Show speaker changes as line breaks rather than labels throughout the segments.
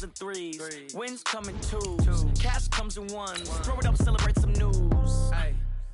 and threes. Wins come in twos. Cash comes in ones. Throw it up, celebrate some news.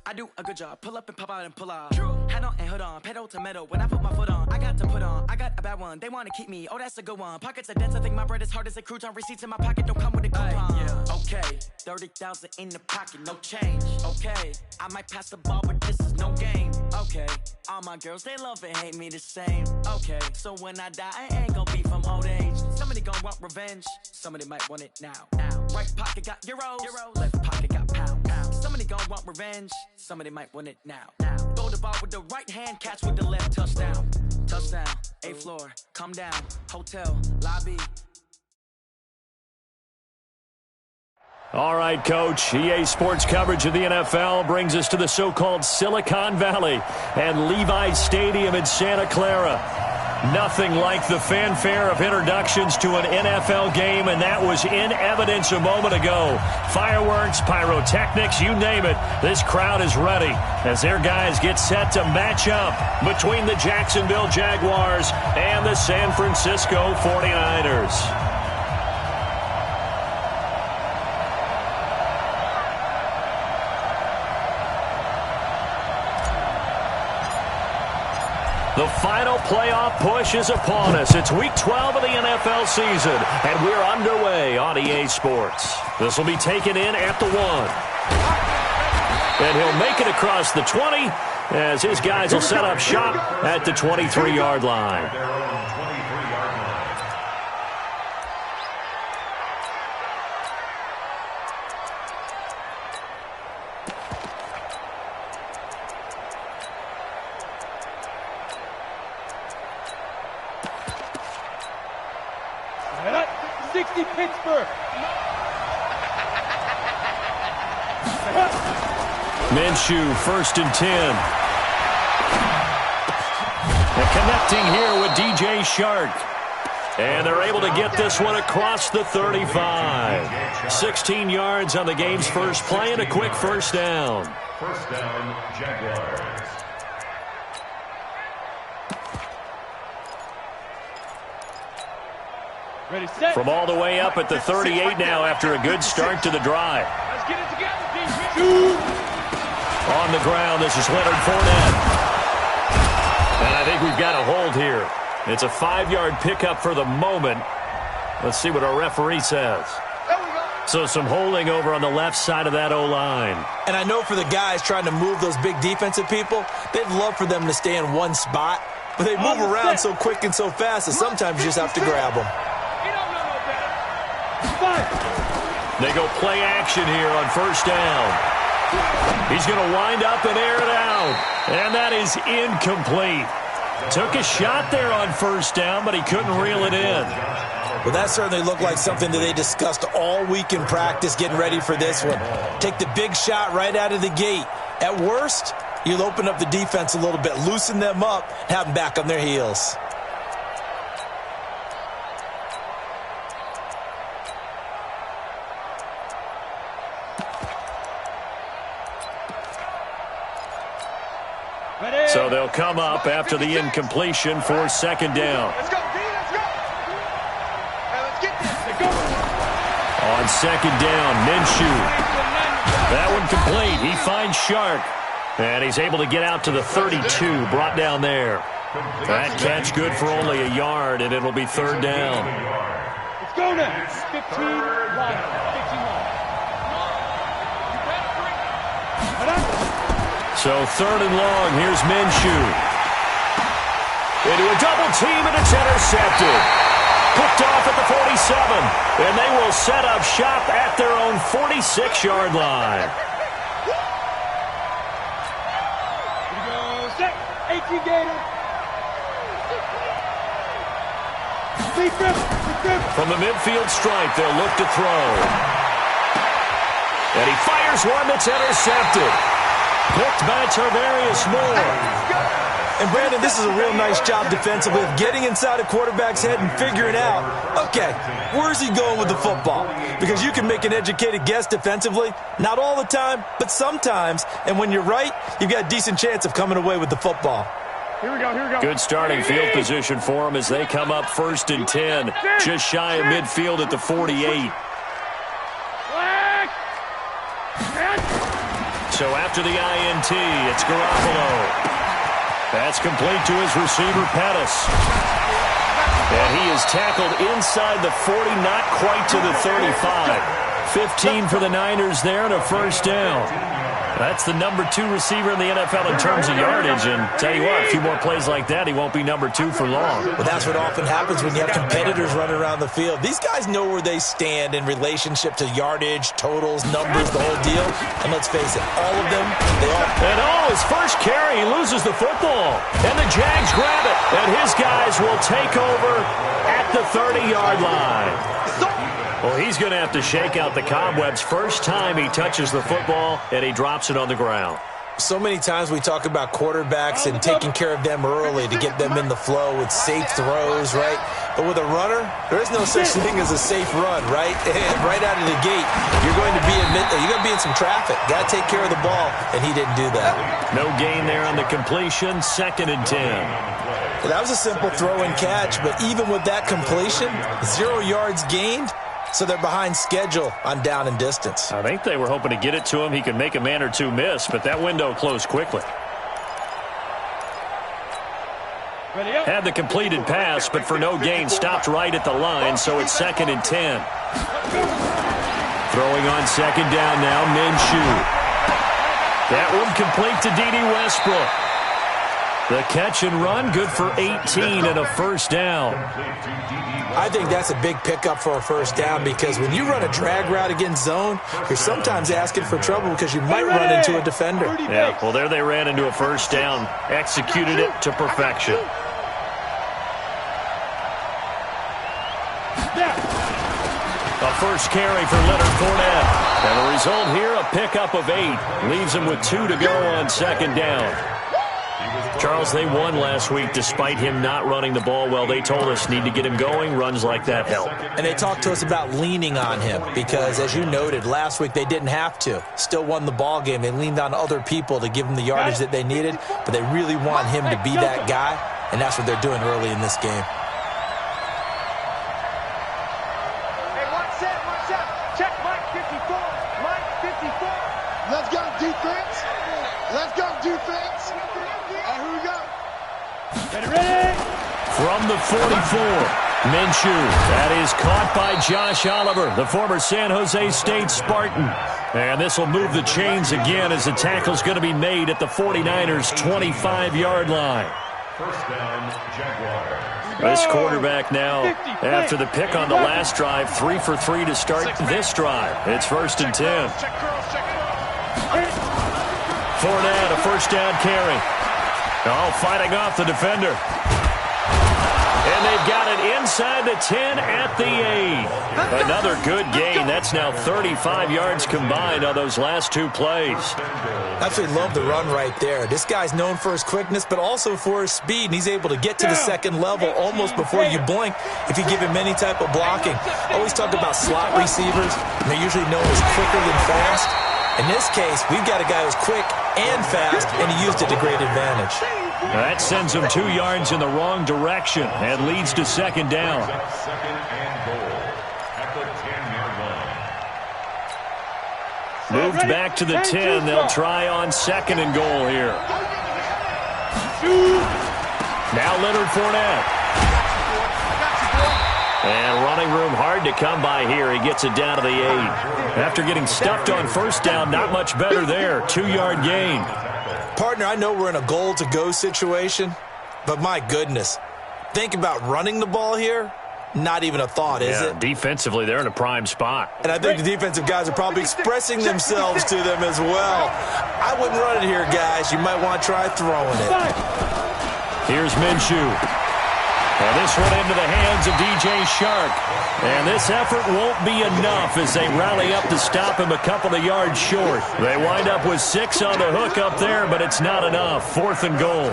I do a good job. Pull up and pop out and pull out. Hat on and hood on. Pedal to metal. When I put my foot on, I got to put on. I got a bad one. They want to keep me. Oh, that's a good one. Pockets are dense. I think my bread is hard as a crouton. Receipts in my pocket don't come with a coupon. Okay, 30,000 in the pocket, no change. Okay, I might pass the ball, but this is no game. Okay, all my girls, they love and hate me the same. Okay, so when I die, I ain't gonna be from old age. Somebody gonna want revenge. Somebody might want it now. Right pocket got euros. Left pocket got pounds. Somebody gonna want revenge. Somebody might want it now. Throw the ball with the right hand, catch with the left. Touchdown. Touchdown. 8th floor. Come down. Hotel. Lobby.
All right, Coach. EA Sports coverage of the NFL brings us to the so-called Silicon Valley and Levi's Stadium in Santa Clara. Nothing like the fanfare of introductions to an NFL game, and that was in evidence a moment ago. Fireworks, pyrotechnics, you name it. This crowd is ready as their guys get set to match up between the Jacksonville Jaguars and the San Francisco 49ers. The final playoff push is upon us. It's Week 12 of the NFL season, and we're underway on EA Sports. This will be taken in at the 1. And he'll make it across the 20 as his guys will set up shop at the 23-yard line. Minshew, 1st and 10. And connecting here with DJ Shark. And they're able to get this one across the 35. 16 yards on the game's first play and a quick first down.
First down, Jaguars.
Ready, set.
From all the way up at the 38 now after a good start to the drive.
Let's get it together, DJ.
On the ground, this is Leonard Fournette. And I think we've got a hold here. It's a 5-yard pickup for the moment. Let's see what our referee says. So some holding over on the left side of that O-line.
And I know for the guys trying to move those big defensive people, they'd love for them to stay in one spot. But they move around so quick and so fast that sometimes you just have to grab them.
They go play action here on first down. He's going to wind up and air it out. And that is incomplete. Took a shot there on first down, but he couldn't reel it in.
Well, that certainly looked like something that they discussed all week in practice getting ready for this one. Take the big shot right out of the gate. At worst, you'll open up the defense a little bit, loosen them up, have them back on their heels.
So they'll come up after the incompletion for second down.
Let's go, D, let's go. Hey, let's get this. Let's go.
On second down, Minshew. That one complete. He finds Shark. And he's able to get out to the 32, brought down there. That catch good for only a yard, and it'll be third down.
Let's go now. 15 line. 15 line.
So third and long, here's Minshew. Into a double team, and it's intercepted. Picked off at the 47, and they will set up shop at their own 46-yard line.
Here we go, set. 18 Gator.
From the midfield stripe, they'll look to throw. And he fires one that's intercepted. Picked by Tarvarius Moore.
And, Brandon, this is a real nice job defensively of getting inside a quarterback's head and figuring out, okay, where's he going with the football? Because you can make an educated guess defensively, not all the time, but sometimes. And when you're right, you've got a decent chance of coming away with the football.
Here we go.
Good starting field position for them as they come up 1st and 10. Just shy of midfield at the 48. So after the INT, it's Garoppolo. That's complete to his receiver, Pettis. And he is tackled inside the 40, not quite to the 35. 15 for the Niners there and a first down. That's the number 2 receiver in the NFL in terms of yardage. And tell you what, a few more plays like that, he won't be number 2 for long.
Well, that's what often happens when you have competitors running around the field. These guys know where they stand in relationship to yardage, totals, numbers, the whole deal. And let's face it, all of them, they all...
And his first carry, he loses the football. And the Jags grab it. And his guys will take over at the 30-yard line. Well, he's going to have to shake out the cobwebs first time he touches the football, and he drops it on the ground.
So many times we talk about quarterbacks and taking care of them early to get them in the flow with safe throws, right? But with a runner, there is no such thing as a safe run, right? Right out of the gate, you're going to be in some traffic. Got to take care of the ball, and he didn't do that.
No gain there on the completion, 2nd and 10.
That was a simple throw and catch, but even with that completion, 0 yards gained. So they're behind schedule on down and distance.
I think they were hoping to get it to him. He could make a man or two miss, but that window closed quickly. Had the completed pass, but for no gain, stopped right at the line, so it's 2nd and 10. Throwing on 2nd down now, Minshew. That one complete to D.D. Westbrook. The catch and run, good for 18 and a first down.
I think that's a big pickup for a first down because when you run a drag route against zone, you're sometimes asking for trouble because you might run into a defender.
Yeah, well, there they ran into a first down, executed it to perfection. A first carry for Leonard Fournette. And the result here, a pickup of 8. Leaves him with 2 to go on 2nd down. Charles, they won last week despite him not running the ball well. They told us need to get him going. Runs like that help.
And they talked to us about leaning on him because, as you noted, last week they didn't have to. Still won the ball game. They leaned on other people to give them the yardage that they needed, but they really want him to be that guy, and that's what they're doing early in this game.
Hey, one set. Check Mike 54. Mike 54.
Let's go, defense. Let's go, defense. Here we go.
Ready?
From the 44, Minshew. That is caught by Josh Oliver, the former San Jose State Spartan. And this will move the chains again as the tackle's going to be made at the 49ers' 25-yard line.
First down, Jaguars.
This quarterback now, after the pick on the last drive, 3 for 3 to start this drive. It's 1st and 10. Fournette, a first down carry. Oh, fighting off the defender. And they've got it inside the 10 at the 8. Another good gain. That's now 35 yards combined on those last 2 plays.
Absolutely love the run right there. This guy's known for his quickness, but also for his speed, and he's able to get to the second level almost before you blink if you give him any type of blocking. I always talk about slot receivers, and they're usually known as quicker than fast. In this case, we've got a guy who's quick and fast, and he used it to great advantage.
That sends him 2 yards in the wrong direction and leads to 2nd down.
Second and goal at the 10-yard line.
Moved back to the 10. They'll try on 2nd and goal here. Now Leonard Fournette. And running room hard to come by here. He gets it down to the 8. After getting stuffed on first down, not much better there. 2-yard gain.
Partner, I know we're in a goal-to-go situation, but my goodness, think about running the ball here. Not even a thought, is it?
Defensively, they're in a prime spot.
And I think the defensive guys are probably expressing themselves to them as well. I wouldn't run it here, guys. You might want to try throwing it.
Here's Minshew. And this one into the hands of DJ Shark. And this effort won't be enough as they rally up to stop him a couple of yards short. They wind up with 6 on the hook up there, but it's not enough. 4th and goal.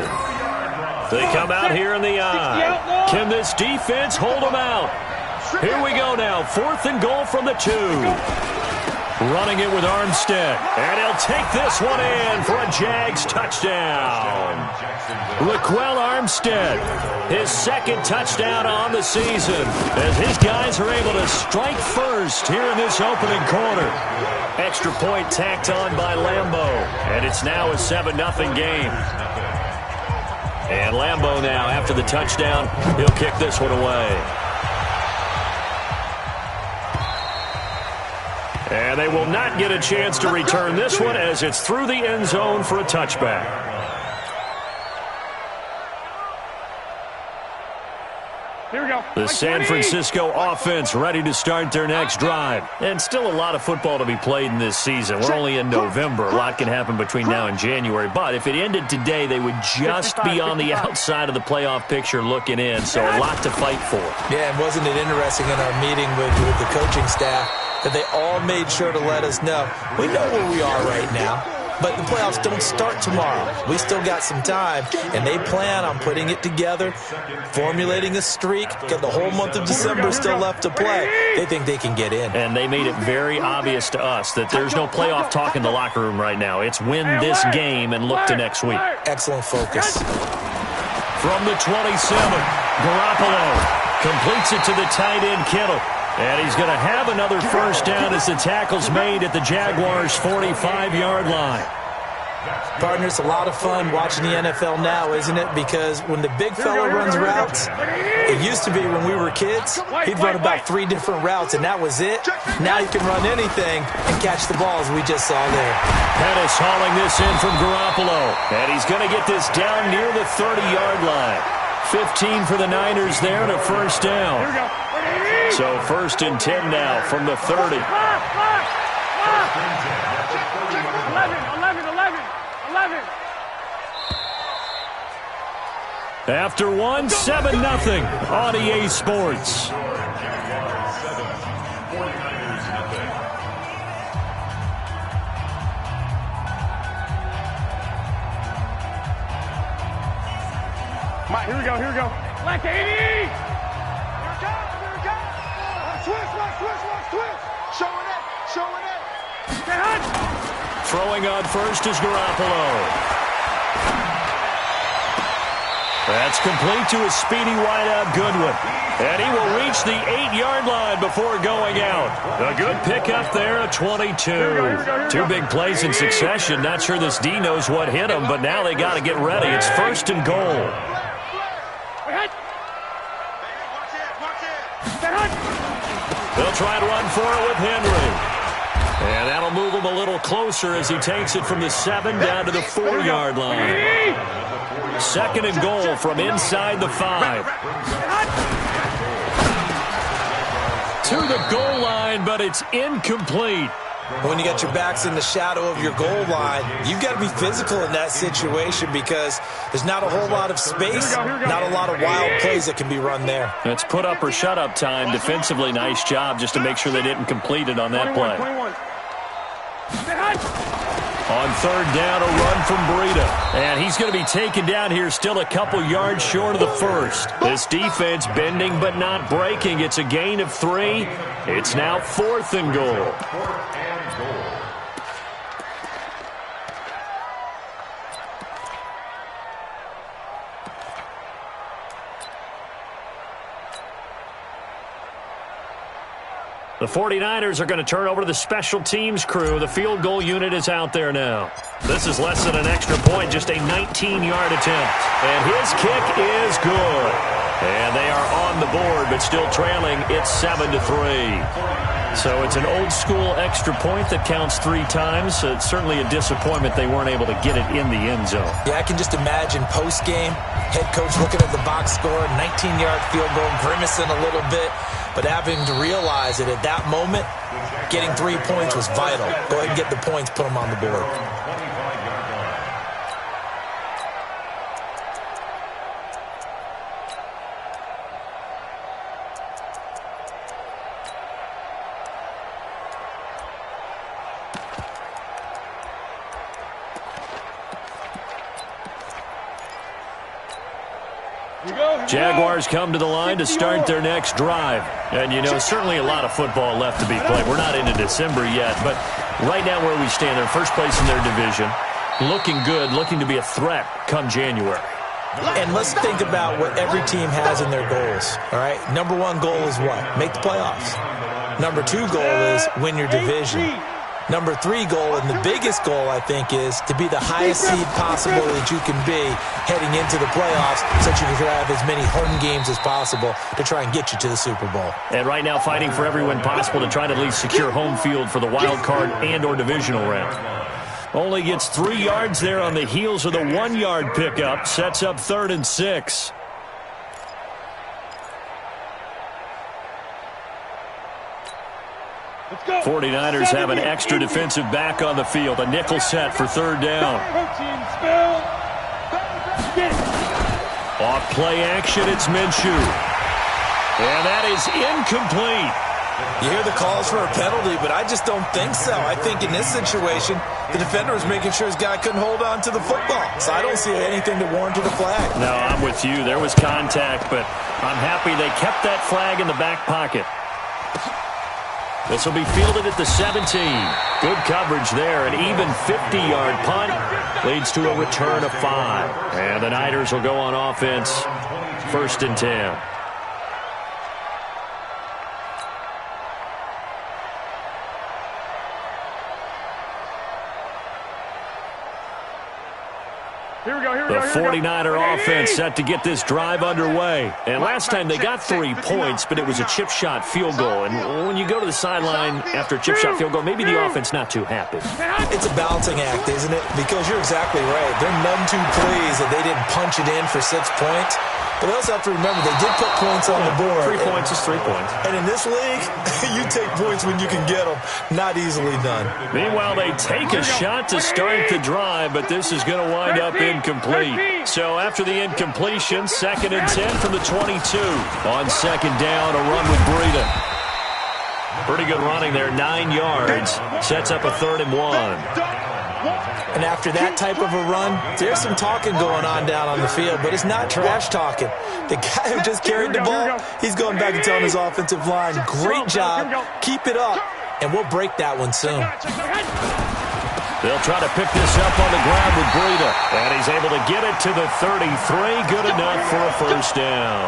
They come out here in the eye. Can this defense hold them out? Here we go now. 4th and goal from the 2. Running it with Armstead. And he'll take this one in for a Jags touchdown. Raquel Armstead, his second touchdown on the season, as his guys are able to strike first here in this opening quarter. Extra point tacked on by Lambeau, and it's now a 7-0 game. And Lambeau now, after the touchdown, he'll kick this one away. And they will not get a chance to return this one as it's through the end zone for a touchback.
Here we go.
The San Francisco offense ready to start their next drive. And still a lot of football to be played in this season. We're only in November. A lot can happen between now and January. But if it ended today, they would just be on the outside of the playoff picture looking in. So a lot to fight for.
Yeah, and wasn't it interesting in our meeting with the coaching staff that they all made sure to let us know, we know where we are right now, but the playoffs don't start tomorrow. We still got some time, and they plan on putting it together, formulating a streak, got the whole month of December still left to play. They think they can get in.
And they made it very obvious to us that there's no playoff talk in the locker room right now. It's win this game and look to next week.
Excellent focus.
From the 27, Garoppolo completes it to the tight end, Kittle. And he's going to have another first down as the tackle's made at the Jaguars' 45-yard line.
Partner, it's a lot of fun watching the NFL now, isn't it? Because when the big fella runs routes, it used to be when we were kids, he'd run about 3 different routes, and that was it. Now you can run anything and catch the balls we just saw there.
Pettis hauling this in from Garoppolo. And he's going to get this down near the 30-yard line. 15 for the Niners there and a first down. So first and 10 now from the 30.
11.
After one, 7-0 on EA Sports.
Here we go. Like 80!
Twist. Showing it.
Throwing on first is Garoppolo. That's complete to a speedy wideout Goodwin. And he will reach the 8-yard line before going out. A good pickup there, a 22.
Here we go.
2 big plays in succession. Not sure this D knows what hit him, but now they got to get ready. It's first and goal. They'll try and run for it with Henry. And that'll move him a little closer as he takes it from the 7 down to the 4-yard line. Second and goal from inside the 5. To the goal line, but it's incomplete.
When you got your backs in the shadow of your goal line, you've got to be physical in that situation because there's not a whole lot of space, not a lot of wild plays that can be run there.
It's put up or shut up time. Defensively, nice job just to make sure they didn't complete it on that play.
21.
On third down, a run from Breida. And he's going to be taken down here still a couple yards short of the first. This defense bending but not breaking. It's a gain of 3. It's now 4th and goal. The 49ers are going to turn over to the special teams crew. The field goal unit is out there now. This is less than an extra point, just a 19-yard attempt. And his kick is good. And they are on the board, but still trailing. It's 7-3. So it's an old-school extra point that counts 3 times. So it's certainly a disappointment they weren't able to get it in the end zone.
Yeah, I can just imagine post-game, head coach looking at the box score, 19-yard field goal, grimacing a little bit, but having to realize that at that moment, getting 3 points was vital. Go ahead and get the points, put them on the board.
Jaguars come to the line to start their next drive. And, you know, certainly a lot of football left to be played. We're not into December yet, but right now where we stand, they're first place in their division, looking good, looking to be a threat come January.
And let's think about what every team has in their goals, all right? Number one goal is what? Make the playoffs. Number two goal is win your division. Number three goal, and the biggest goal, I think, is to be the highest seed possible that you can be heading into the playoffs so that you can have as many home games as possible to try and get you to the Super Bowl.
And right now fighting for every win possible to try to at least secure home field for the wild card and or divisional round. Only gets 3 yards there on the heels of the 1-yard pickup. Sets up 3rd and 6.
Let's go.
49ers have an extra defensive back on the field. A nickel set for 3rd down. Off play action, it's Minshew. And that is incomplete.
You hear the calls for a penalty, but I just don't think so. I think in this situation, the defender was making sure his guy couldn't hold on to the football. So I don't see anything to warrant a flag.
No, I'm with you. There was contact, but I'm happy they kept that flag in the back pocket. This will be fielded at the 17. Good coverage there. An even 50-yard punt leads to a return of 5. And the Niners will go on offense. 1st and 10. The 49er offense set to get this drive underway. And last time they got 3 points, but it was a chip shot field goal. And when you go to the sideline after a chip shot field goal, maybe the offense not too happy.
It's a balancing act, isn't it? Because you're exactly right. They're none too pleased that they didn't punch it in for 6 points. But they also have to remember they did put points on the board.
3 points is 3 points.
And in this league, you take points when you can get them. Not easily done.
Meanwhile, they take a shot to start the drive, but this is going to wind up incomplete. So after the incompletion, 2nd and 10 from the 22. On 2nd down, a run with Breida. Pretty good running there, 9 yards. Sets up a 3rd and 1.
And after that type of a run, there's some talking going on down on the field, but it's not trash talking. The guy who just carried the ball, he's going back and telling his offensive line, great job, keep it up, and we'll break that one soon.
They'll try to pick this up on the ground with Breida, and he's able to get it to the 33, good enough for a 1st down.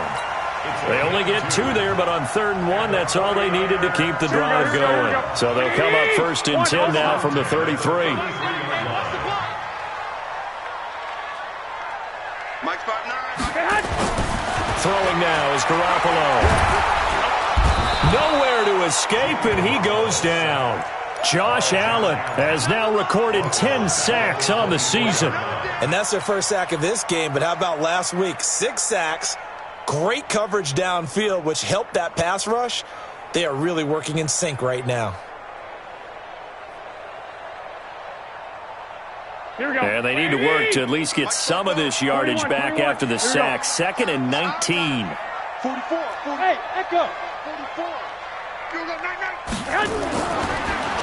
They only get 2 there, but on 3rd and 1, that's all they needed to keep the drive going. So they'll come up 1st and 10 now from the 33. Throwing now is Garoppolo. Nowhere to escape, and he goes down. Josh Allen has now recorded 10 sacks on the season.
And that's their first sack of this game, but how about last week? 6 sacks, great coverage downfield, which helped that pass rush. They are really working in sync right now.
And they need to work to at least get some of this yardage back after the sack. 2nd and 19.
44. Hey, Echo. 44.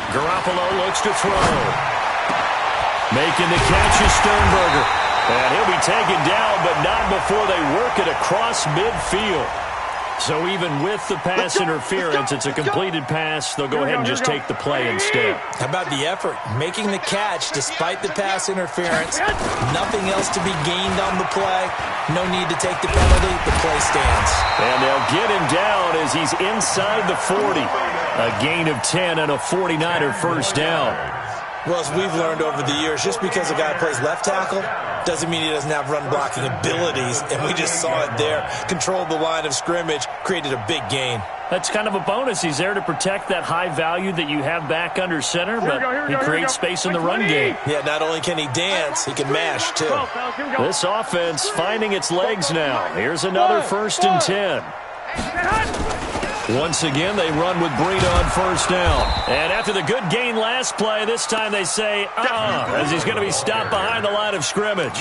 Garoppolo looks to throw. Making the catch is Sternberger. And he'll be taken down, but not before they work it across midfield. So even with the pass interference, it's a completed pass. They'll go ahead and just take the play instead.
How about the effort? Making the catch despite the pass interference. Nothing else to be gained on the play. No need to take the penalty. The play stands.
And they'll get him down as he's inside the 40. A gain of 10 and a 49er 1st down.
Well, as we've learned over the years, just because a guy plays left tackle doesn't mean he doesn't have run blocking abilities. And we just saw it there. Controlled the line of scrimmage, created a big gain.
That's kind of a bonus. He's there to protect that high value that you have back under center, but he creates space in the run game.
Yeah, not only can he dance, he can mash, too.
This offense finding its legs now. Here's another 1st and 10. Once again, they run with Breida on 1st down. And after the good gain last play, this time they say, as he's going to be stopped behind the line of scrimmage.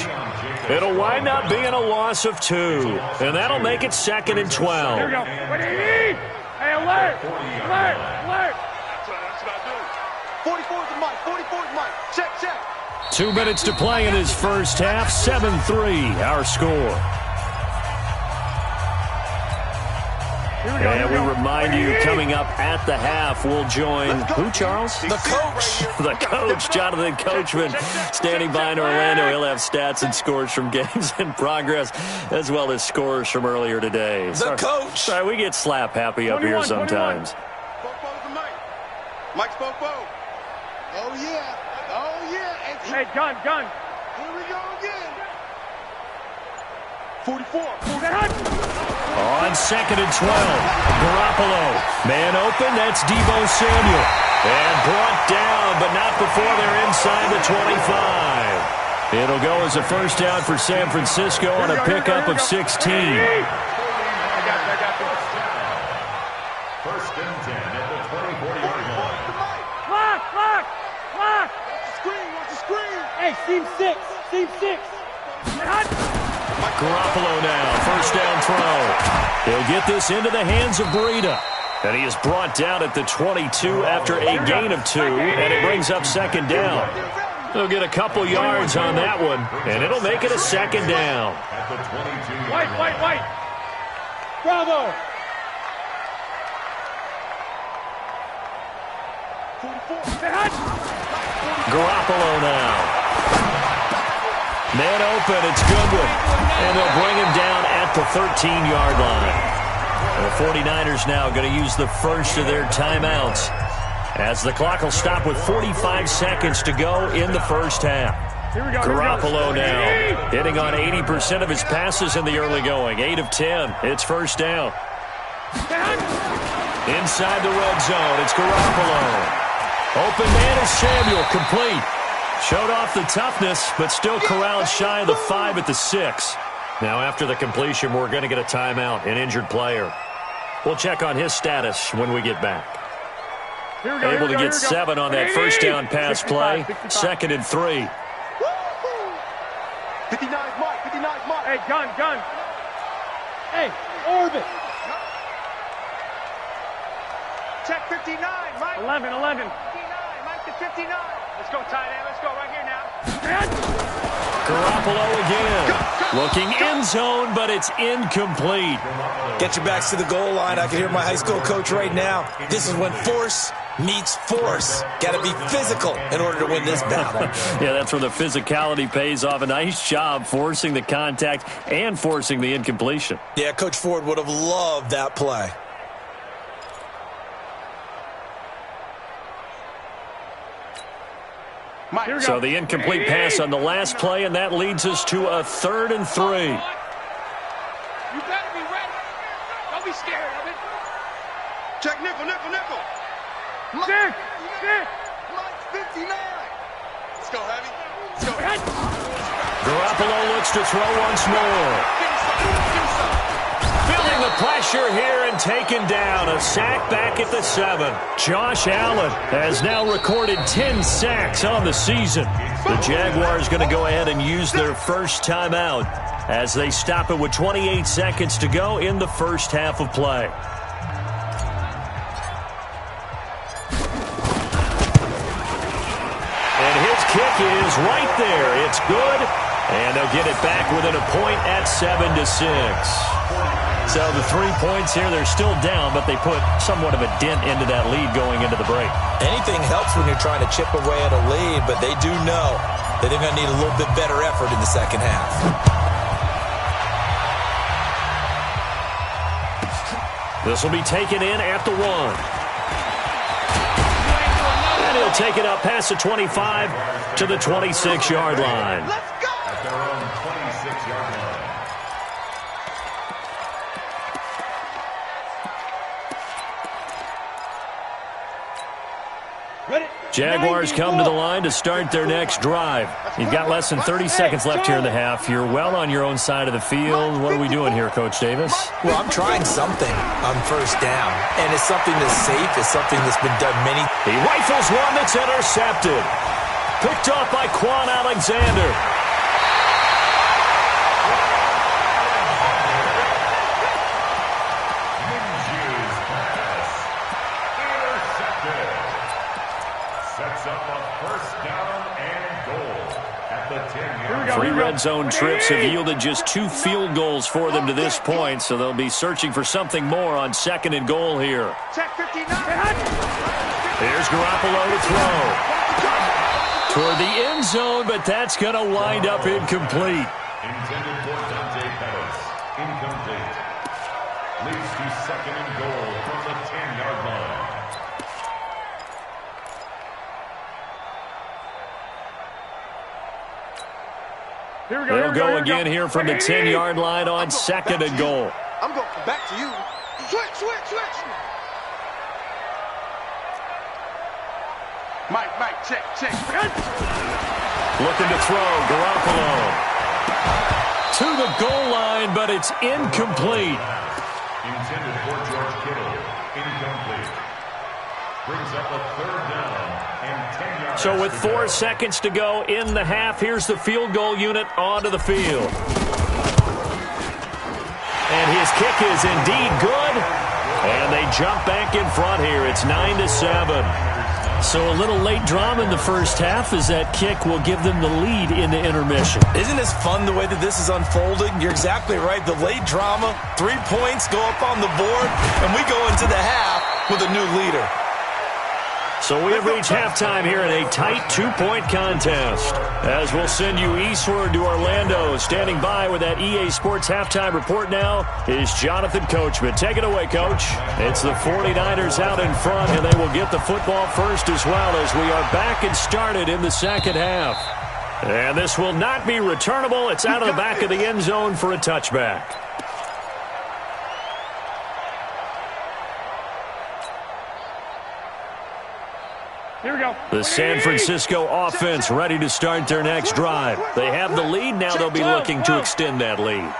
It'll wind up being a loss of 2. And that'll make it 2nd and 12.
Here we go. What do you need? Hey, alert! Alert! Alert! That's what I do. 44's the mic. 44's the mic. Check.
2 minutes to play in his first half. 7-3, our score. And we remind you, coming up at the half, we'll join who, Charles?
The coach.
The coach, Jonathan Coachman, standing by in Orlando. He'll have stats and scores from games in progress, as well as scores from earlier today.
The coach.
Sorry, we get slap happy up here sometimes.
Mike's Bobo.
Oh, yeah. Oh, yeah. And
Hey, gun.
here we go again.
44.
On 2nd and 12, Garoppolo. Man open, that's Deebo Samuel. And brought down, but not before they're inside the 25. It'll go as a first down for San Francisco on a pickup of 16.
I got you.
First and 10 at the 24-yard line.
Lock.
Watch the screen.
Hey, seam six.
Garoppolo now, first down throw. He'll get this into the hands of Breida. And he is brought down at the 22 after a gain of 2, and it brings up second down. He'll get a couple yards on that one, and it'll make it a second down.
At the 22-yard
White.
line.
Bravo.
44.
Garoppolo now. Man open, it's Goodwin. And they'll bring him down at the 13-yard line. The 49ers now going to use the first of their timeouts, as the clock will stop with 45 seconds to go in the first half. Garoppolo now hitting on 80% of his passes in the early going. 8 of 10. It's first down. Inside the red zone, it's Garoppolo. Open man is Samuel, complete. Showed off the toughness, but still corralled shy of the 5 at the 6. Now after the completion, we're going to get a timeout, an injured player. We'll check on his status when we get back. Able to get 7 on that first down pass play. 2nd and 3.
59's Mike.
Hey, gun. Hey, orbit.
Check 59, Mike.
11.
59, Mike to 59. Let's go, tight end. Let's go right here now.
Garoppolo again. Looking end zone, but it's incomplete.
Get your backs to the goal line. I can hear my high school coach right now. This is when force meets force. Got to be physical in order to win this battle.
Yeah, that's where the physicality pays off. A nice job forcing the contact and forcing the incompletion.
Yeah, Coach Ford would have loved that play.
So the incomplete pass on the last play, and that leads us to a 3rd and 3.
You better be ready. Don't be scared of it. Check nickel.
Dick.
Mike 59. Let's go, Heavy. Let's go.
Garoppolo looks to throw once more. Feeling the pressure here and taken down. A sack back at the 7. Josh Allen has now recorded 10 sacks on the season. The Jaguars going to go ahead and use their first timeout as they stop it with 28 seconds to go in the first half of play. And his kick is right there. It's good. And they'll get it back within a point at 7-6. So the 3 points here, they're still down, but they put somewhat of a dent into that lead going into the break.
Anything helps when you're trying to chip away at a lead, but they do know that they're going to need a little bit better effort in the second half.
This will be taken in at the 1. And he'll take it up past the 25 to the 26-yard line.
Let's go.
At their own 26-yard line.
Jaguars come to the line to start their next drive. You've got less than 30 seconds left here in the half. You're well on your own side of the field. What are we doing here, Coach Davis?
Well, I'm trying something on first down, and it's something that's safe. It's something that's been done many.
He rifles one that's intercepted. Picked off by Quan Alexander. red zone trips have yielded just 2 field goals for them to this point, so they'll be searching for something more on 2nd and goal here. Here's Garoppolo to throw. Toward the end zone, but that's going to wind up incomplete.
Intended for Dante Pettis. Incomplete. Leads to 2nd and goal from the 10-yard line.
They'll go again here from the 10-yard line on 2nd and goal.
I'm going back to you. Switch. Mike, check.
Looking to throw, Garoppolo. To the goal line, but it's incomplete.
Intended for George Kittle. Incomplete. Brings up a 3rd down and 10 yards.
So with 4 seconds to go in the half, here's the field goal unit onto the field. And his kick is indeed good. And they jump back in front here. It's 9-7. So a little late drama in the first half as that kick will give them the lead in the intermission.
Isn't this fun the way that this is unfolding? You're exactly right. The late drama, 3 points go up on the board, and we go into the half with a new leader.
So we have reached halftime here in a tight 2-point contest. As we'll send you eastward to Orlando. Standing by with that EA Sports halftime report now is Jonathan Coachman. Take it away, Coach. It's the 49ers out in front, and they will get the football first as well as we are back and started in the second half. And this will not be returnable. It's out of the back of the end zone for a touchback.
Here we go.
The San Francisco offense ready to start their next drive. They have the lead. Now they'll be looking to extend that lead.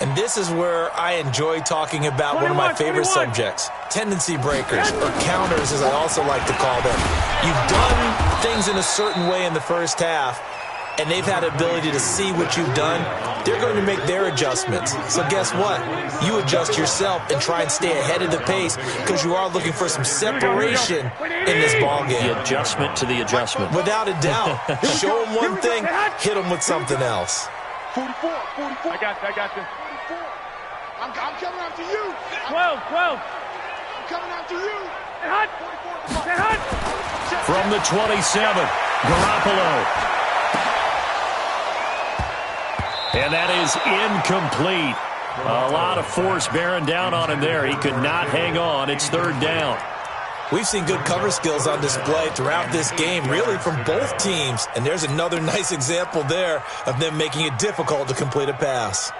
And this is where I enjoy talking about one of my favorite subjects, tendency breakers, or counters as I also like to call them. You've done things in a certain way in the first half, and they've had the ability to see what you've done. They're going to make their adjustments. So guess what? You adjust yourself and try and stay ahead of the pace because you are looking for some separation in this ballgame.
The adjustment to the adjustment.
Without a doubt. Show them one thing, hit them with something else.
44.
I got this.
44. I'm coming after you.
12.
I'm coming after you.
From the 27, Garoppolo. And that is incomplete. A lot of force bearing down on him there. He could not hang on. It's 3rd down.
We've seen good cover skills on display throughout this game, really from both teams. And there's another nice example there of them making it difficult to complete a pass.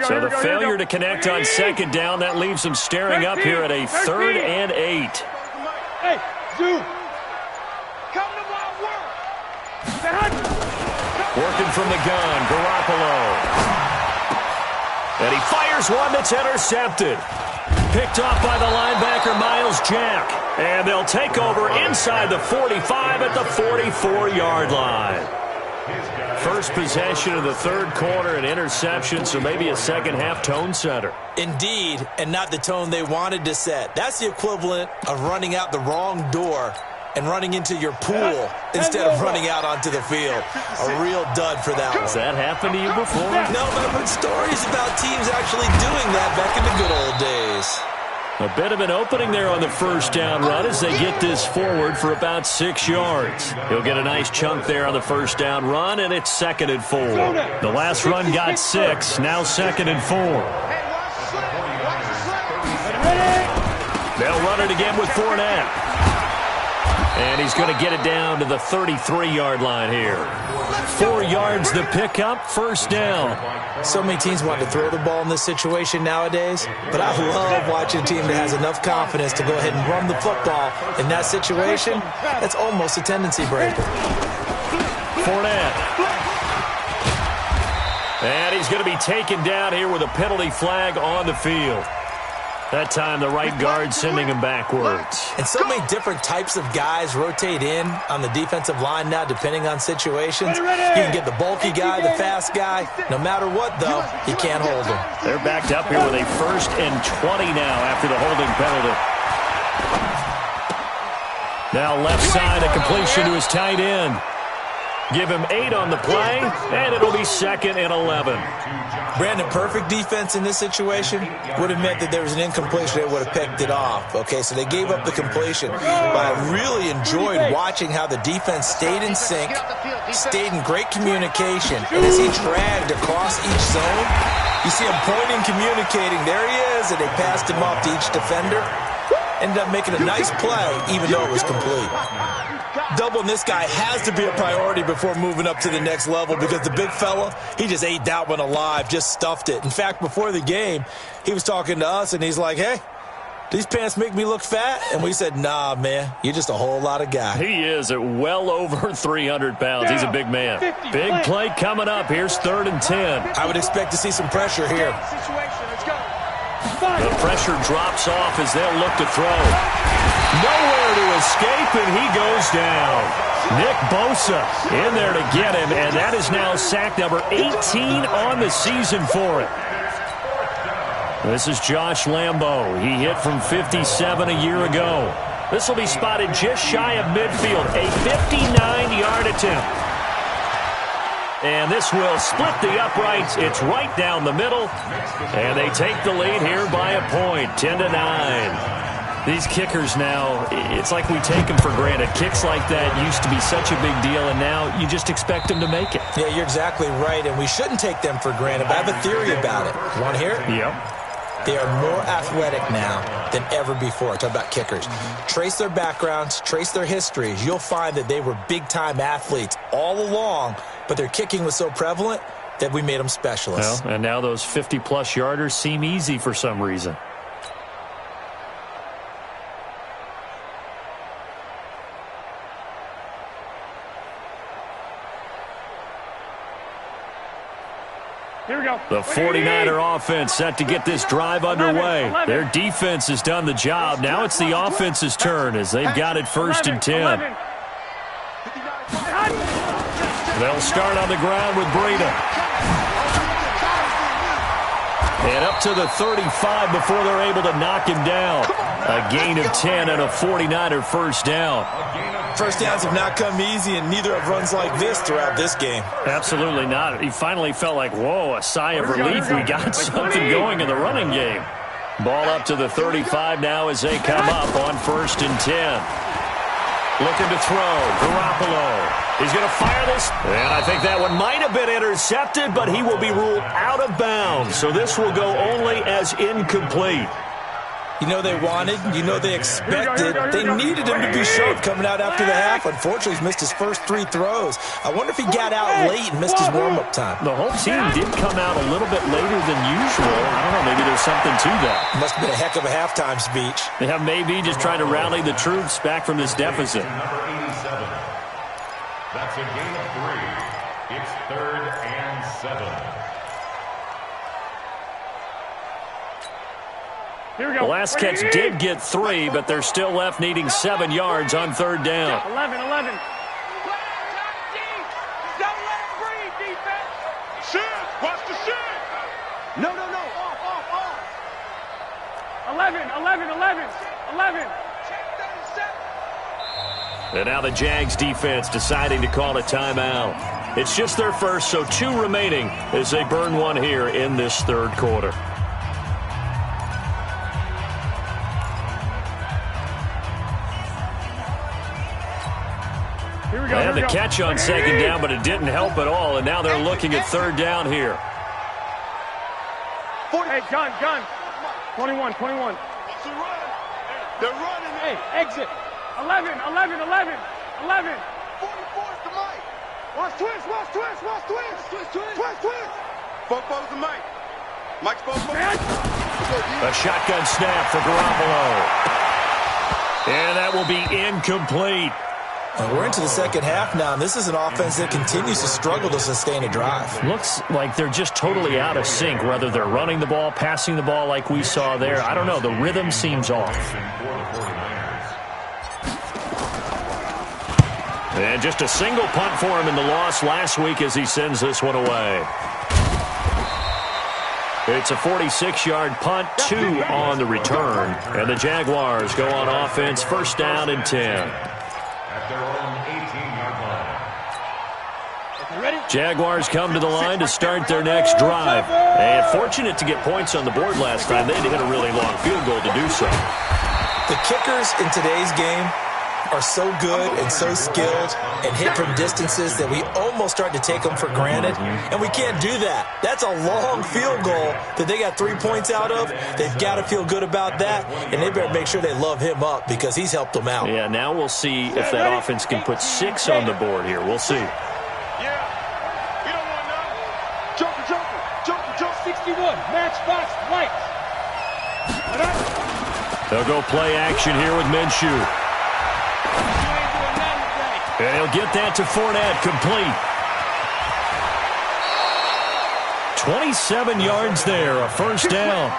So the failure to connect on 2nd down, that leaves them staring up here at a 3rd and 8.
Hey, Zoo. Come to my work.
Working from the gun, Garoppolo. And he fires one that's intercepted. Picked off by the linebacker, Miles Jack. And they'll take over inside the 45 at the 44-yard line. First possession of the 3rd quarter, an interception, so maybe a second-half tone setter.
Indeed, and not the tone they wanted to set. That's the equivalent of running out the wrong door and running into your pool instead of running out onto the field. A real dud for that one.
Has that happened to you before?
No, but I've heard stories about teams actually doing that back in the good old days.
A bit of an opening there on the 1st down run as they get this forward for about 6 yards. He'll get a nice chunk there on the 1st down run, and it's 2nd and 4. The last run got 6, now 2nd and 4. They'll run it again with Fournette. And he's going to get it down to the 33-yard line here. 4 yards the pickup, 1st down.
So many teams want to throw the ball in this situation nowadays, but I love watching a team that has enough confidence to go ahead and run the football. In that situation, that's almost a tendency breaker.
Fournette. And he's going to be taken down here with a penalty flag on the field. That time, the right guard sending him backwards.
And so many different types of guys rotate in on the defensive line now, depending on situations. You can get the bulky guy, the fast guy. No matter what, though, you can't hold him.
They're backed up here with a 1st and 20 now after the holding penalty. Now left side, a completion to his tight end. Give him 8 on the play, and it'll be 2nd and 11.
Brandon, perfect defense in this situation would have meant that there was an incompletion. They would have picked it off. Okay, so they gave up the completion. But I really enjoyed watching how the defense stayed in sync, stayed in great communication. And as he dragged across each zone, you see him pointing, communicating. There he is, and they passed him off to each defender. Ended up making a nice play, even though it was complete. Doubling this guy has to be a priority before moving up to the next level because the big fella, he just ate that one alive, just stuffed it. In fact, before the game, he was talking to us, and he's like, hey, these pants make me look fat? And we said, nah, man, you're just a whole lot of guy.
He is at well over 300 pounds. He's a big man. Big play coming up. Here's 3rd and 10.
I would expect to see some pressure here.
The pressure drops off as they'll look to throw. Nowhere to escape, and he goes down. Nick Bosa in there to get him, and that is now sack number 18 on the season for it. This is Josh Lambo. He hit from 57 a year ago. This will be spotted just shy of midfield, a 59-yard attempt. And this will split the uprights. It's right down the middle. And they take the lead here by a point, 10-9. These kickers now, it's like we take them for granted. Kicks like that used to be such a big deal, and now you just expect them to make it.
Yeah, you're exactly right, and we shouldn't take them for granted. But I have a theory about it. You want to hear it?
Yep.
They are more athletic now than ever before. Talk about kickers. Trace their backgrounds, trace their histories. You'll find that they were big-time athletes all along, but their kicking was so prevalent that we made them specialists.
Well, and now those 50-plus yarders seem easy for some reason.
Here we go.
The 49er offense set to get this drive underway. Their defense has done the job. Now it's the offense's turn as they've got it 1st and 10. They'll start on the ground with Breida. And up to the 35 before they're able to knock him down. A gain of 10 and a 49er first down.
First downs have not come easy, and neither have runs like this throughout this game.
Absolutely not. He finally felt like, whoa, a sigh of relief. We got something going in the running game. Ball up to the 35 now as they come up on 1st and 10. Looking to throw. Garoppolo. He's going to fire this. And I think that one might have been intercepted, but he will be ruled out of bounds. So this will go only as incomplete.
You know they wanted, you know they expected. They needed him to be sharp coming out after the half. Unfortunately, he's missed his first 3 throws. I wonder if he got out late and missed his warm-up time.
The whole team did come out a little bit later than usual. I don't know, maybe there's something to that.
Must have been a heck of a halftime speech.
Yeah, maybe just trying to rally the troops back from this deficit.
Number 87. That's a gain of 3. It's 3rd and 7.
The last catch did get 3, but they're still left needing 7 yards on 3rd down.
11. Don't let him breathe, defense. Shin. Watch the shin. No. Off. 11.
And now the Jags defense deciding to call a timeout. It's just their first, so 2 remaining as they burn one here in this 3rd quarter. They had the catch on 2nd down, but it didn't help at all, and now they're looking at 3rd down here.
Hey, gun. 21. They're running. Hey, exit. 11. 44 is the mic. Watch twist. Fofo's the mic. Mike's Fofo.
A shotgun snap for Garoppolo. And that will be incomplete.
We're into the second half now, and this is an offense that continues to struggle to sustain a drive.
Looks like they're just totally out of sync, whether they're running the ball, passing the ball like we saw there. I don't know. The rhythm seems off. And just a single punt for him in the loss last week as he sends this one away. It's a 46-yard punt, 2 on the return. And the Jaguars go on offense, first down and 10.
At their own 18-yard line.
Jaguars come to the line to start their next drive. And fortunate to get points on the board last time. They had to hit a really long field goal to do so.
The kickers in today's game are so good and so skilled and hit from distances that we almost start to take them for granted, and we can't do that. That's a long field goal that they got 3 points out of. They've got to feel good about that, and they better make sure they love him up because he's helped them out.
Yeah, now we'll see if that offense can put 6 on the board here. We'll see.
Yeah. You don't want none. Joker, 61. Matchbox lights.
They'll go play action here with Minshew. And he'll get that to Fournette, complete. 27 yards there, a first down.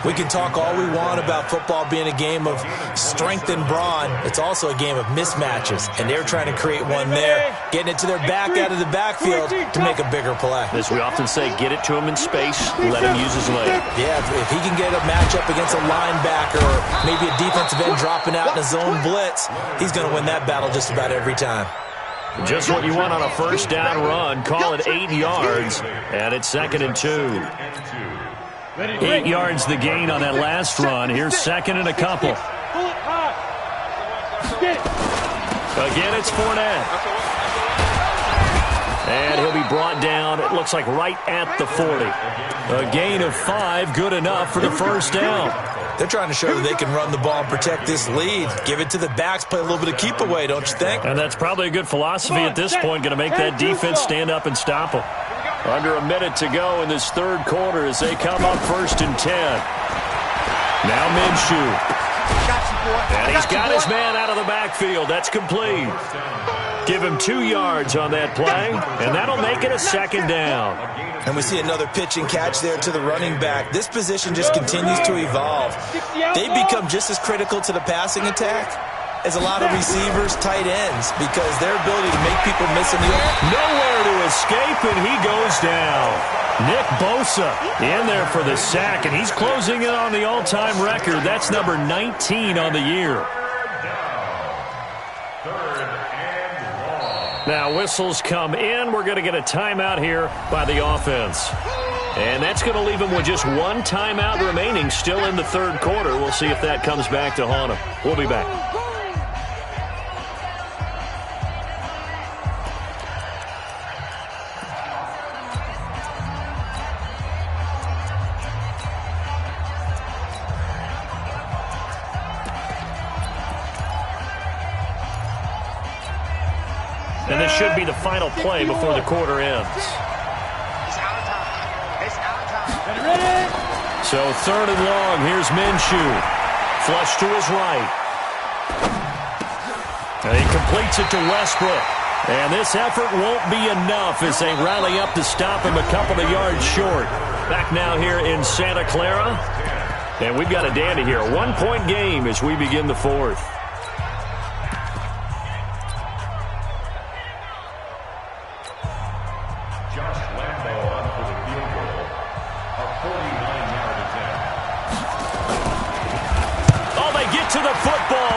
We can talk all we want about football being a game of strength and brawn. It's also a game of mismatches, and they're trying to create one there, getting it to their back out of the backfield to make a bigger play.
As we often say, get it to him in space, let him use his leg.
Yeah, if he can get a matchup against a linebacker or maybe a defensive end dropping out in a zone blitz, he's going to win that battle just about every time.
Just what you want on a first down run. Call it 8 yards, and it's 2nd and 2. 8 yards the gain on that last run. Here's 2nd and a couple. Again, it's Fournette. And he'll be brought down, it looks like right at the 40. A gain of 5, good enough for the first down.
They're trying to show that they can run the ball and protect this lead. Give it to the backs, play a little bit of keep away, don't you think?
And that's probably a good philosophy at this point, going to make that defense stand up and stop them. Under a minute to go in this third quarter as they come up 1st and 10. Now Minshew. And he's got his man out of the backfield. That's complete. Give him 2 yards on that play, and that'll make it a 2nd down.
And we see another pitch and catch there to the running back. This position just continues to evolve. They become just as critical to the passing attack as a lot of receivers, tight ends, because their ability to make people miss in the open.
Nowhere to escape, and he goes down. Nick Bosa in there for the sack, and he's closing in on the all-time record. That's number 19 on the year. Now whistles come in. We're going to get a timeout here by the offense. And that's going to leave him with just 1 timeout remaining still in the third quarter. We'll see if that comes back to haunt him. We'll be back. And this should be the final play before the quarter ends. So 3rd and long, here's Minshew. Flush to his right. And he completes it to Westbrook. And this effort won't be enough as they rally up to stop him a couple of yards short. Back now here in Santa Clara. And we've got a dandy here. A 1-point game as we begin the 4th.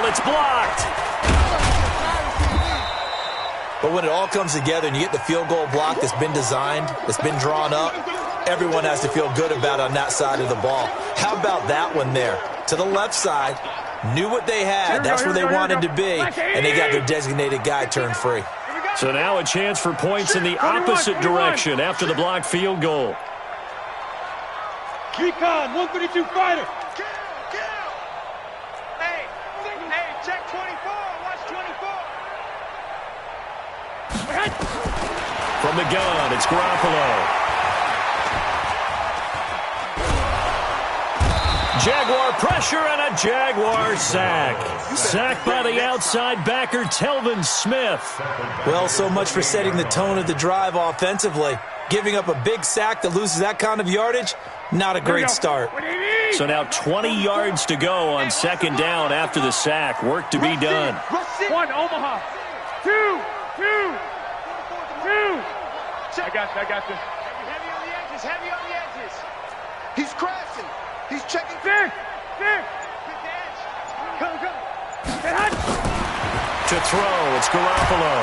It's blocked.
But when it all comes together and you get the field goal block that's been designed, that's been drawn up, everyone has to feel good about it on that side of the ball. How about that one there? To the left side, knew what they had. That's where they wanted to be, and they got their designated guy turned free.
So now a chance for points in the opposite direction after the blocked field goal.
Recon, 132 fighter. Check 24. Watch 24.
From the gun, it's Garoppolo. Jaguar pressure and a Jaguar sack. Sacked by the outside backer, Telvin Smith.
Well, so much for setting the tone of the drive offensively. Giving up a big sack that loses that kind of yardage, not a great start.
So now 20 yards to go on second down after the sack. Work to be done.
1, Omaha. 2. I got this.
Heavy on the edges. He's crashing. He's checking.
Six. Come.
To throw, it's Garoppolo.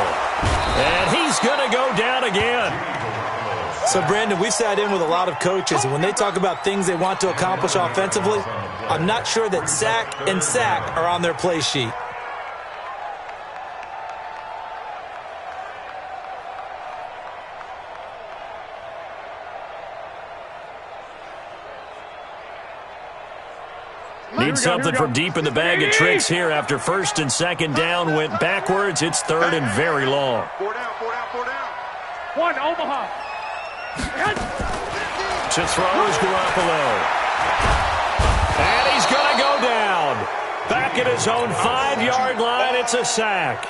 And he's going to go down again.
So, Brandon, we've sat in with a lot of coaches, and when they talk about things they want to accomplish offensively, I'm not sure that sack and sack are on their play sheet.
Need something from deep in the bag of tricks here after first and second down went backwards. It's third and very long.
4 down.
1, Omaha.
To throw is Garoppolo. And he's going to go down. Back at his own 5-yard line, it's a sack.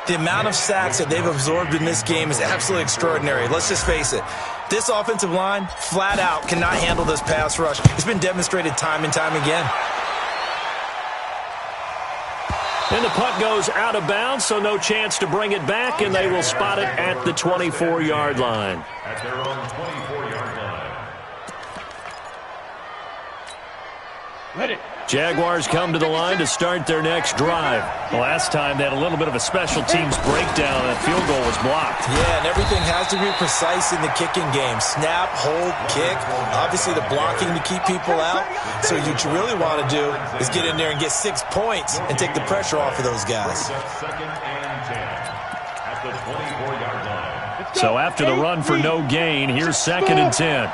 The amount of sacks that they've absorbed in this game is absolutely extraordinary. Let's just face it. This offensive line, flat out, cannot handle this pass rush. It's been demonstrated time and time again.
And the punt goes out of bounds, so no chance to bring it back, and they will spot it at the 24-yard line.
At their own 24-yard line.
Let it.
Jaguars come to the line to start their next drive. Last time they had a little bit of a special teams breakdown. That field goal was blocked.
Yeah, and everything has to be precise in the kicking game. Snap, hold, kick. Obviously the blocking to keep people out. So what you really want to do is get in there and get 6 points and take the pressure off of those guys.
Second and 10 at the 24-yard line.
So after the run for no gain, here's second and 10.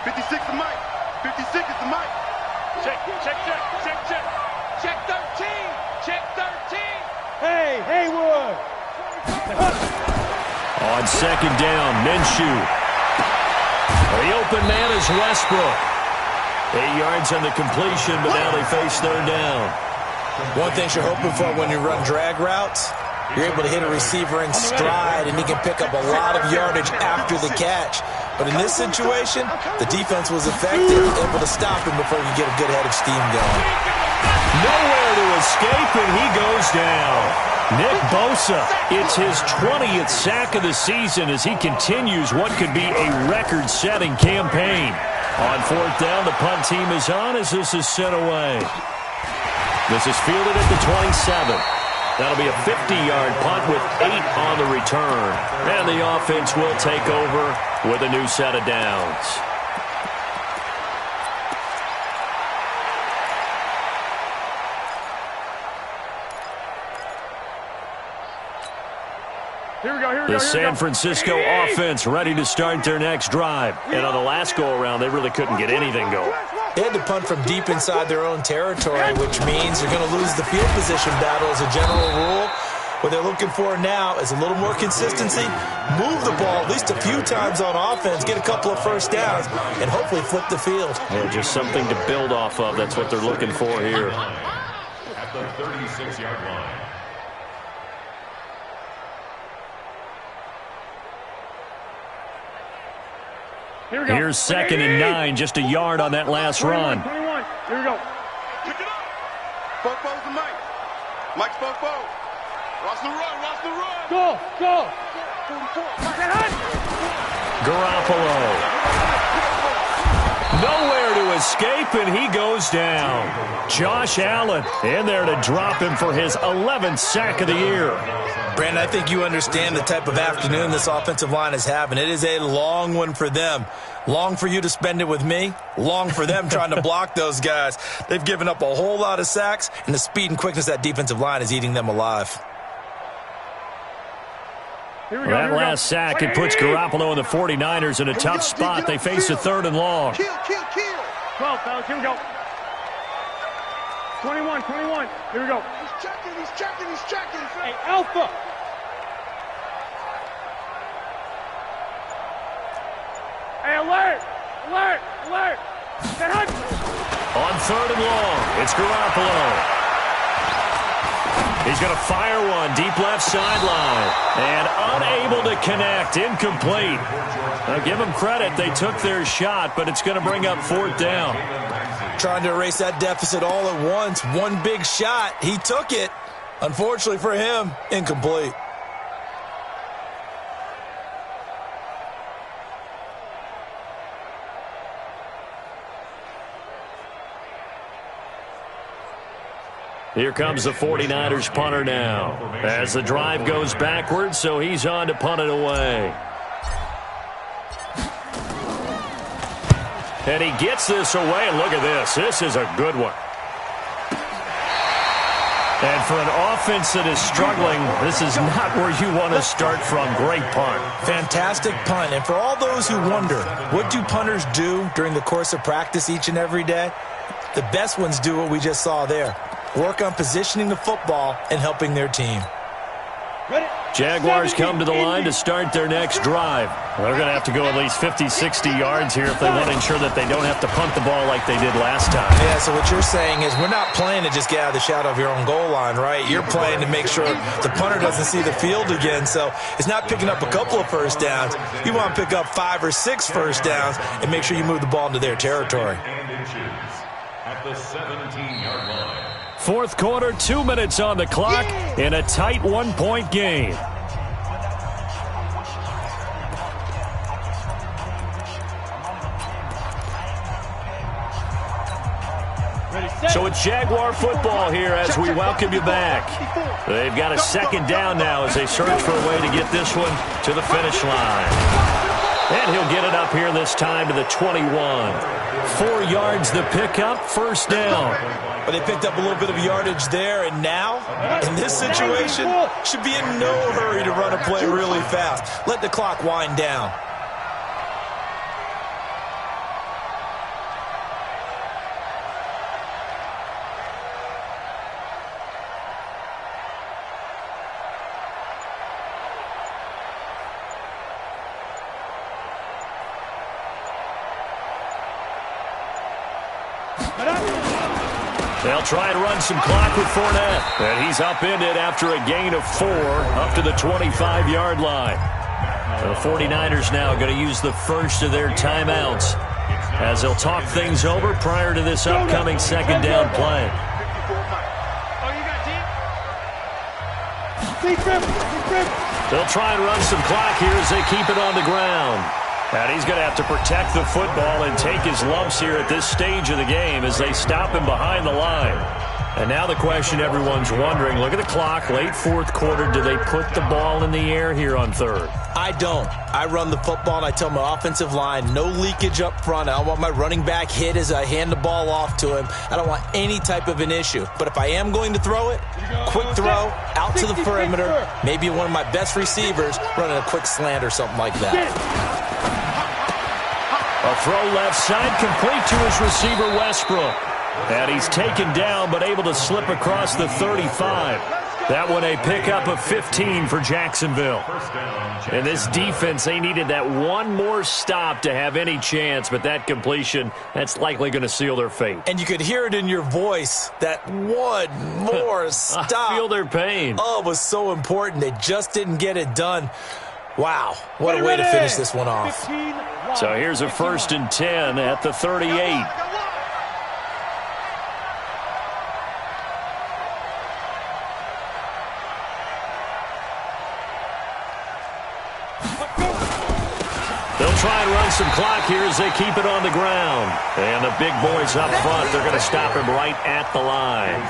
56 is Mike. 56 is the Mike.
Check 13. Check 13. Hey, Haywood.
On second down, Minshew. The open man is Westbrook. 8 yards on the completion, but now they face third down.
One thing you're hoping for when you run drag routes, you're able to hit a receiver in stride, and he can pick up a lot of yardage after the catch. But in this situation, the defense was effective, able to stop him before you get a good head of steam going.
Nowhere to escape, and he goes down. Nick Bosa, it's his 20th sack of the season as he continues what could be a record-setting campaign. On fourth down, the punt team is on as this is sent away. This is fielded at the 27. That'll be a 50-yard punt with 8 on the return. And the offense will take over with a new set of downs.
Here we go.
The San Francisco offense ready to start their next drive. And on the last go-around, they really couldn't get anything going.
They had to punt from deep inside their own territory, which means you're going to lose the field position battle as a general rule. What they're looking for now is a little more consistency, move the ball at least a few times on offense, get a couple of first downs, and hopefully flip the field.
Yeah, just something to build off of. That's what they're looking for here.
At the 36-yard line.
Here's second and 9, just a yard on that last run.
21. Here we go.
Pick it up. Fofo's the Mike. Mike's Fofo. Watch the run.
Go.
Garoppolo. Nowhere to escape, and he goes down. Josh Allen in there to drop him for his 11th sack of the year.
Brandon, I think you understand the type of afternoon this offensive line is having. It is a long one for them. Long for you to spend it with me. Long for them trying to block those guys. They've given up a whole lot of sacks, and the speed and quickness of that defensive line is eating them alive.
That last sack, it puts Garoppolo and the 49ers in a tough spot. They face a third and long.
Kill.
12, fellas. Here we go. 21. Here we go.
He's checking.
Hey, Alpha. Hey, alert! Alert! Alert!
On 3rd and long, it's Garoppolo. He's going to fire one deep left sideline. And unable to connect. Incomplete. Now, give them credit. They took their shot, but it's going to bring up 4th down.
Trying to erase that deficit all at once. One big shot. He took it. Unfortunately for him, incomplete.
Here comes the 49ers punter now. As the drive goes backwards, so he's on to punt it away. And he gets this away. Look at this. This is a good one. And for an offense that is struggling, this is not where you want to start from. Great punt.
Fantastic punt. And for all those who wonder, what do punters do during the course of practice each and every day? The best ones do what we just saw there. Work on positioning the football and helping their team.
Jaguars come to the line to start their next drive. They're going to have to go at least 50, 60 yards here if they want to ensure that they don't have to punt the ball like they did last time.
Yeah, so what you're saying is we're not playing to just get out of the shadow of your own goal line, right? You're playing to make sure the punter doesn't see the field again. So it's not picking up a couple of first downs. You want to pick up 5 or 6 first downs and make sure you move the ball into their territory.
At the 17-yard line.
4th quarter, 2 minutes on the clock in a tight 1-point game. So it's Jaguar football here as we welcome you back. They've got a 2nd down now as they search for a way to get this one to the finish line. And he'll get it up here this time to the 21. 4 yards the pickup, 1st down.
But they picked up a little bit of yardage there, and now, in this situation, should be in no hurry to run a play really fast. Let the clock wind down.
They'll try and run some clock with Fournette. And he's upended after a gain of 4 up to the 25-yard line. The 49ers now going to use the first of their timeouts as they'll talk things over prior to this upcoming 2nd down play. They'll try and run some clock here as they keep it on the ground. And he's going to have to protect the football and take his lumps here at this stage of the game as they stop him behind the line. And now the question everyone's wondering, look at the clock, late 4th quarter, do they put the ball in the air here on 3rd?
I don't. I run the football and I tell my offensive line, no leakage up front. I don't want my running back hit as I hand the ball off to him. I don't want any type of an issue. But if I am going to throw it, quick throw, out to the perimeter, maybe one of my best receivers running a quick slant or something like that.
A throw left side, complete to his receiver, Westbrook. And he's taken down, but able to slip across the 35. That one a pickup of 15 for Jacksonville. And this defense, they needed that one more stop to have any chance, but that completion, that's likely going to seal their fate.
And you could hear it in your voice, that one more stop.
I feel their pain.
Oh, it was so important. They just didn't get it done. Wow, what a way to finish this one off.
So here's a 1st and 10 at the 38. They'll try and run some clock here as they keep it on the ground. And the big boys up front, they're going to stop him right at the line.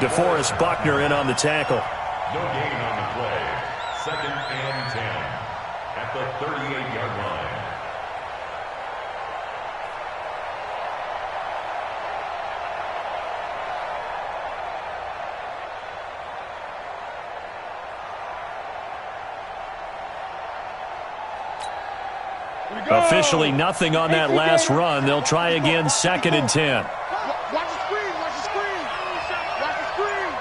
DeForest Buckner in on the tackle.
No gain on the play. 2nd and 10 at the 38-yard line.
Officially nothing on that last run. They'll try again, 2nd and 10.
Watch the screen, watch the screen. Watch the screen.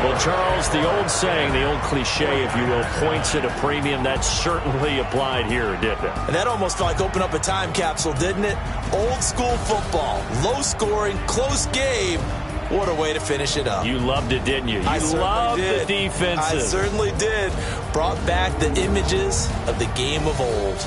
Well, Well, Charles, the old saying, the old cliche, if you will, points at a premium, that certainly applied here, didn't it?
And that almost felt like open up a time capsule, didn't it? Old school football, low scoring, close game. What a way to finish it up.
You loved it, didn't you?
I
loved
did.
The defenses.
I certainly did. Brought back the images of the game of old.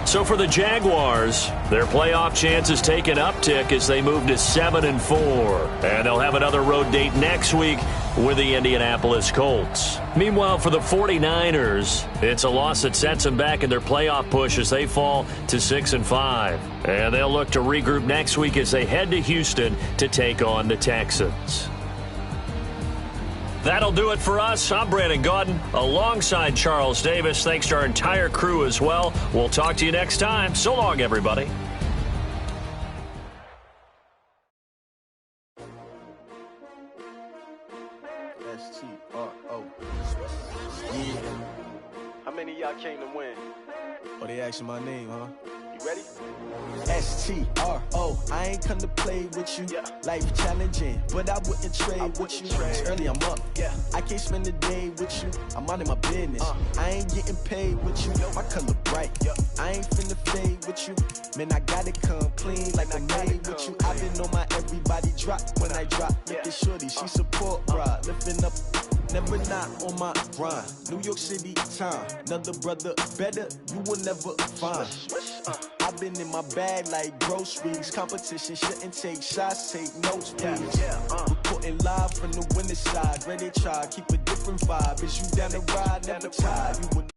So for the Jaguars, their playoff chances take an uptick as they move to 7-4. And they'll have another road date next week with the Indianapolis Colts. Meanwhile, for the 49ers, it's a loss that sets them back in their playoff push as they fall to 6-5. And they'll look to regroup next week as they head to Houston to take on the Texans. That'll do it for us. I'm Brandon Gaudin alongside Charles Davis. Thanks to our entire crew as well. We'll talk to you next time. So long, everybody.
S-T-R-O. Yeah.
How many of y'all came to win?
Oh, they asking my name, huh?
You ready?
S-T-R-O. I ain't come to play with you.
Yeah.
Life challenging, but I wouldn't trade with you. It's early, I'm up.
Yeah.
I can't spend the day with you. I'm out of my business. I ain't getting paid with you. My color bright. I ain't finna fade with you. Man, I gotta come clean like I made with you. I been on my everybody drop when I drop. Look at shorty, she support ride. Lifting up, never not on my grind. New York City time. Another brother better, you will never find. I've been in my bag like groceries. Competition shouldn't take shots, take notes, please. Reporting live from the winning side. Ready to try, keep a different vibe. Is you down the ride, never tired. You would